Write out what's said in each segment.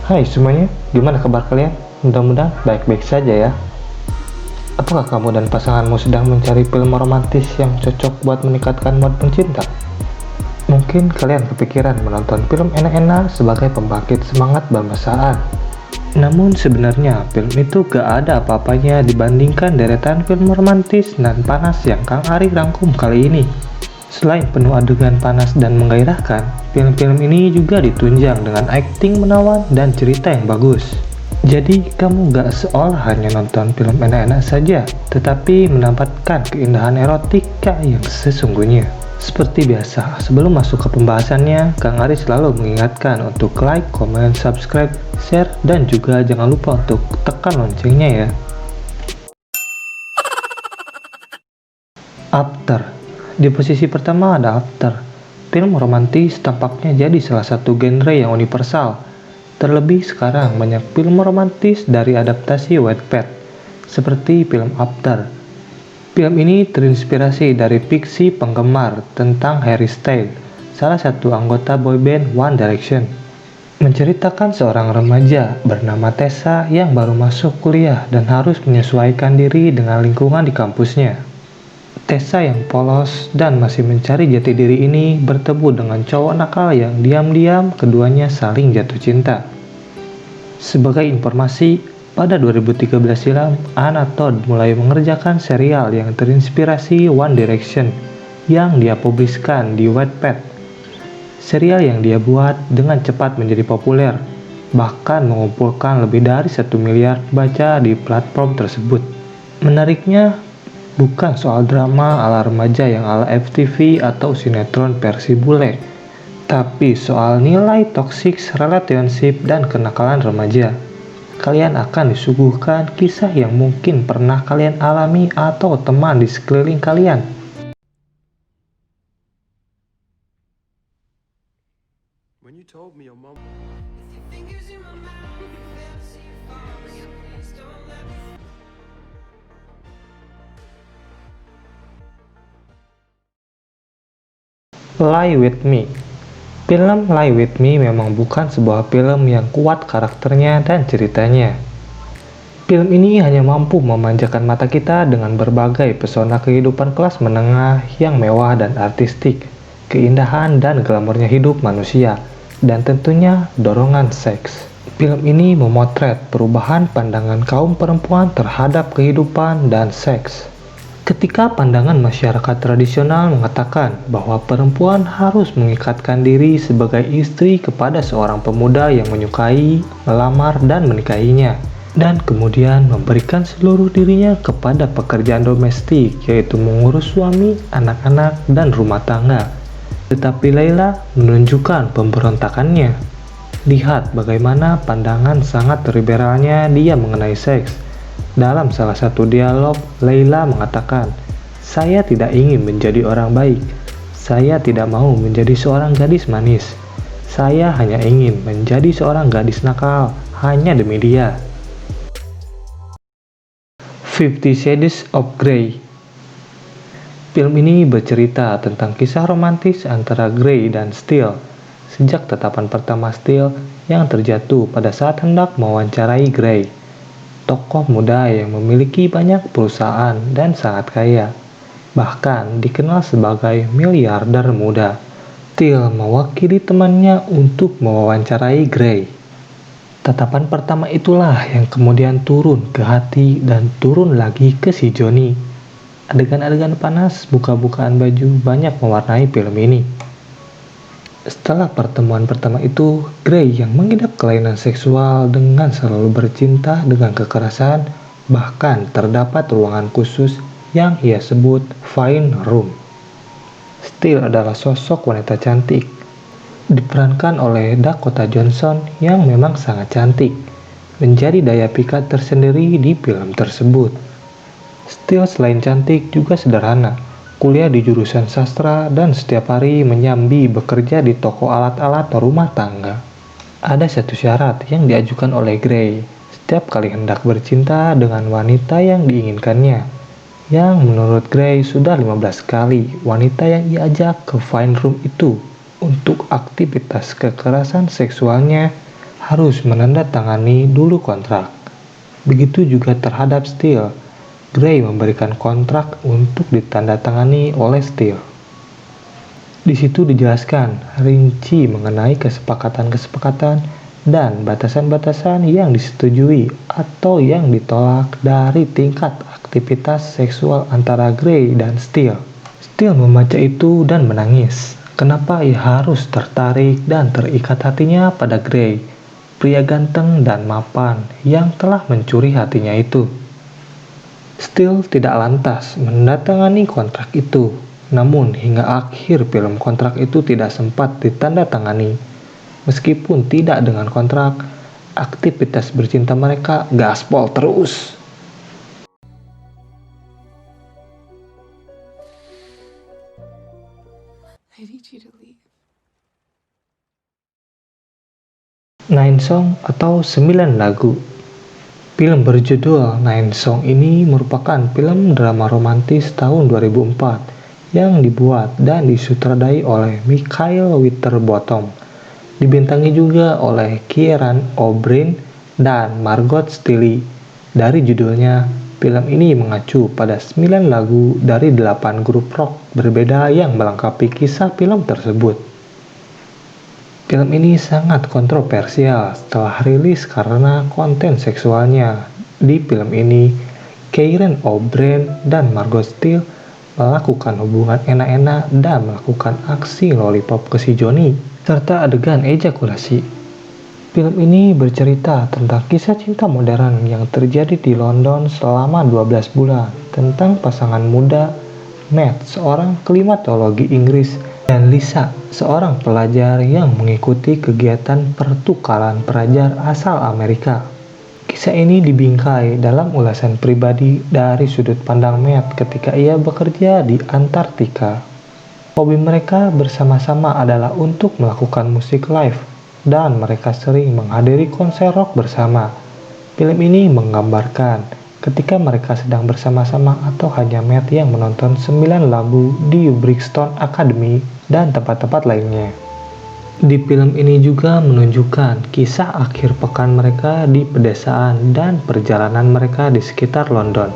Hai semuanya, gimana kabar kalian? Mudah-mudahan baik-baik saja ya. Apakah kamu dan pasanganmu sedang mencari film romantis yang cocok buat meningkatkan mood pencinta? Mungkin kalian kepikiran menonton film enak-enak sebagai pembangkit semangat bermesraan. Namun sebenarnya film itu gak ada apa-apanya dibandingkan deretan film romantis dan panas yang Kang Ari rangkum kali ini. Selain penuh adegan panas dan menggairahkan, film-film ini juga ditunjang dengan akting menawan dan cerita yang bagus. Jadi kamu gak seolah hanya nonton film enak-enak saja, tetapi mendapatkan keindahan erotika yang sesungguhnya. Seperti biasa, sebelum masuk ke pembahasannya, Kang Ari selalu mengingatkan untuk like, comment, subscribe, share, dan juga jangan lupa untuk tekan loncengnya ya. After. Di posisi pertama ada After. Film romantis tampaknya jadi salah satu genre yang universal. Terlebih sekarang banyak film romantis dari adaptasi Wattpad, seperti film After. Film ini terinspirasi dari fiksi penggemar tentang Harry Styles, salah satu anggota boyband One Direction. Menceritakan seorang remaja bernama Tessa yang baru masuk kuliah dan harus menyesuaikan diri dengan lingkungan di kampusnya. Tessa yang polos dan masih mencari jati diri ini bertemu dengan cowok nakal yang diam-diam keduanya saling jatuh cinta. Sebagai informasi, pada 2013 silam, Anna Todd mulai mengerjakan serial yang terinspirasi One Direction yang dia publiskan di Wattpad. Serial yang dia buat dengan cepat menjadi populer, bahkan mengumpulkan lebih dari 1 miliar baca di platform tersebut. Menariknya, bukan soal drama ala remaja yang ala FTV atau sinetron versi bule, tapi soal nilai toxic relationship dan kenakalan remaja. Kalian akan disuguhkan kisah yang mungkin pernah kalian alami atau teman di sekeliling kalian. When you told me your mom Lie With Me. Film Lie With Me memang bukan sebuah film yang kuat karakternya dan ceritanya. Film ini hanya mampu memanjakan mata kita dengan berbagai pesona kehidupan kelas menengah yang mewah dan artistik, keindahan dan glamornya hidup manusia, dan tentunya dorongan seks. Film ini memotret perubahan pandangan kaum perempuan terhadap kehidupan dan seks. Ketika pandangan masyarakat tradisional mengatakan bahwa perempuan harus mengikatkan diri sebagai istri kepada seorang pemuda yang menyukai, melamar, dan menikahinya, dan kemudian memberikan seluruh dirinya kepada pekerjaan domestik, yaitu mengurus suami, anak-anak, dan rumah tangga. Tetapi Layla menunjukkan pemberontakannya. Lihat bagaimana pandangan sangat liberalnya dia mengenai seks. Dalam salah satu dialog, Layla mengatakan, "Saya tidak ingin menjadi orang baik. Saya tidak mau menjadi seorang gadis manis. Saya hanya ingin menjadi seorang gadis nakal, hanya demi dia." 50 Shades of Grey. Film ini bercerita tentang kisah romantis antara Grey dan Steele, sejak tatapan pertama Steele yang terjatuh pada saat hendak mewawancarai Grey, tokoh muda yang memiliki banyak perusahaan dan sangat kaya, bahkan dikenal sebagai miliarder muda. Steele mewakili temannya untuk mewawancarai Grey. Tatapan pertama itulah yang kemudian turun ke hati dan turun lagi ke si Johnny. Adegan-adegan panas buka-bukaan baju banyak mewarnai film ini. Setelah pertemuan pertama itu, Grey yang mengidap kelainan seksual dengan selalu bercinta dengan kekerasan, bahkan terdapat ruangan khusus yang ia sebut Fine Room. Steele adalah sosok wanita cantik, diperankan oleh Dakota Johnson yang memang sangat cantik, menjadi daya pikat tersendiri di film tersebut. Steele selain cantik juga sederhana, kuliah di jurusan sastra dan setiap hari menyambi bekerja di toko alat-alat rumah tangga. Ada satu syarat yang diajukan oleh Grey setiap kali hendak bercinta dengan wanita yang diinginkannya, yang menurut Grey sudah 15 kali wanita yang ia ajak ke Fine Room itu untuk aktivitas kekerasan seksualnya harus menandatangani dulu kontrak. Begitu juga terhadap Steele. Gray memberikan kontrak untuk ditandatangani oleh Steele. Di situ dijelaskan rinci mengenai kesepakatan-kesepakatan dan batasan-batasan yang disetujui atau yang ditolak dari tingkat aktivitas seksual antara Gray dan Steele. Steele membaca itu dan menangis. Kenapa ia harus tertarik dan terikat hatinya pada Gray, pria ganteng dan mapan yang telah mencuri hatinya itu. Steele tidak lantas menandatangani kontrak itu, namun hingga akhir film kontrak itu tidak sempat ditandatangani. Meskipun tidak dengan kontrak, aktivitas bercinta mereka gaspol terus. I need you to leave. 9 Song atau 9 lagu. Film berjudul 9 Song ini merupakan film drama romantis tahun 2004 yang dibuat dan disutradai oleh Michael Winterbottom. Dibintangi juga oleh Kieran O'Brien dan Margot Stilly. Dari judulnya, film ini mengacu pada 9 lagu dari 8 grup rock berbeda yang melengkapi kisah film tersebut. Film ini sangat kontroversial setelah rilis karena konten seksualnya. Di film ini, Kieran O'Brien dan Margot Stilly melakukan hubungan enak-enak dan melakukan aksi lollipop ke si Johnny, serta adegan ejakulasi. Film ini bercerita tentang kisah cinta modern yang terjadi di London selama 12 bulan, tentang pasangan muda Matt, seorang klimatologi Inggris, dan Lisa, seorang pelajar yang mengikuti kegiatan pertukaran pelajar asal Amerika. Kisah ini dibingkai dalam ulasan pribadi dari sudut pandang Matt ketika ia bekerja di Antartika. Hobi mereka bersama-sama adalah untuk melakukan musik live, dan mereka sering menghadiri konser rock bersama. Film ini menggambarkan ketika mereka sedang bersama-sama atau hanya Matt yang menonton 9 lagu di Brixton Academy dan tempat-tempat lainnya. Di film ini juga menunjukkan kisah akhir pekan mereka di pedesaan dan perjalanan mereka di sekitar London.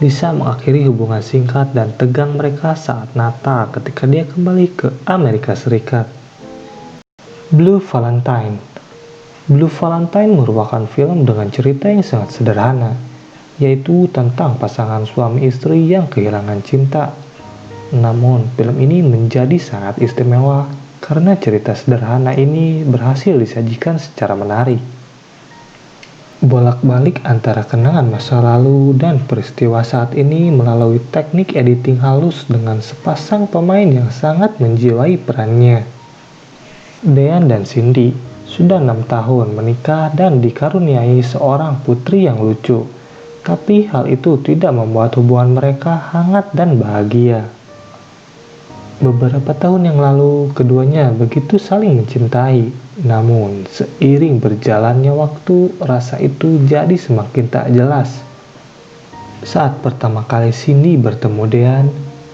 Lisa mengakhiri hubungan singkat dan tegang mereka saat Natal ketika dia kembali ke Amerika Serikat. Blue Valentine. Blue Valentine merupakan film dengan cerita yang sangat sederhana, yaitu tentang pasangan suami istri yang kehilangan cinta. Namun, film ini menjadi sangat istimewa karena cerita sederhana ini berhasil disajikan secara menarik. Bolak-balik antara kenangan masa lalu dan peristiwa saat ini melalui teknik editing halus dengan sepasang pemain yang sangat menjiwai perannya. Dean dan Cindy sudah 6 tahun menikah dan dikaruniai seorang putri yang lucu, tapi hal itu tidak membuat hubungan mereka hangat dan bahagia. Beberapa tahun yang lalu, keduanya begitu saling mencintai. Namun, seiring berjalannya waktu, rasa itu jadi semakin tak jelas. Saat pertama kali Cindy bertemu Dean,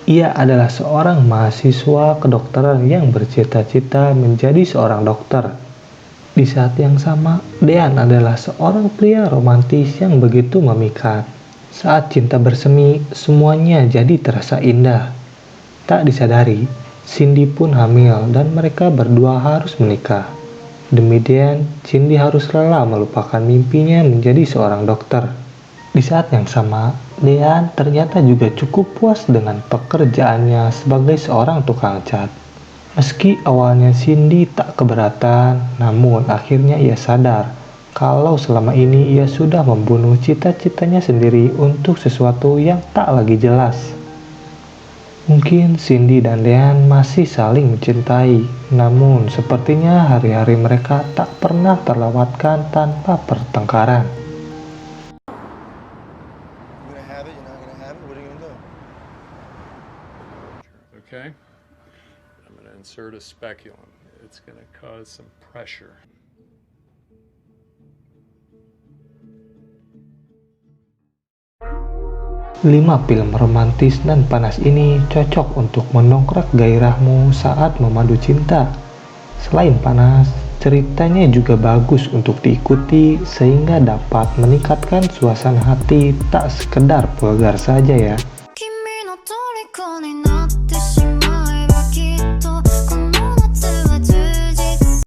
ia adalah seorang mahasiswa kedokteran yang bercita-cita menjadi seorang dokter. Di saat yang sama, Dean adalah seorang pria romantis yang begitu memikat. Saat cinta bersemi, semuanya jadi terasa indah. Tak disadari, Cindy pun hamil dan mereka berdua harus menikah. Demi Dean, Cindy harus rela melupakan mimpinya menjadi seorang dokter. Di saat yang sama, Dean ternyata juga cukup puas dengan pekerjaannya sebagai seorang tukang cat. Meski awalnya Cindy tak keberatan, namun akhirnya ia sadar kalau selama ini ia sudah membunuh cita-citanya sendiri untuk sesuatu yang tak lagi jelas. Mungkin Cindy dan Dean masih saling mencintai, namun sepertinya hari-hari mereka tak pernah terlewatkan tanpa pertengkaran. You're gonna have it, you're not gonna have it, what are you gonna do? Okay? I'm going to insert a speculum. It's going to cause some pressure. Lima film romantis dan panas ini cocok untuk mendongkrak gairahmu saat memadu cinta. Selain panas, Ceritanya juga bagus untuk diikuti sehingga dapat meningkatkan suasana hati, tak sekedar vulgar saja ya. 君の虜になって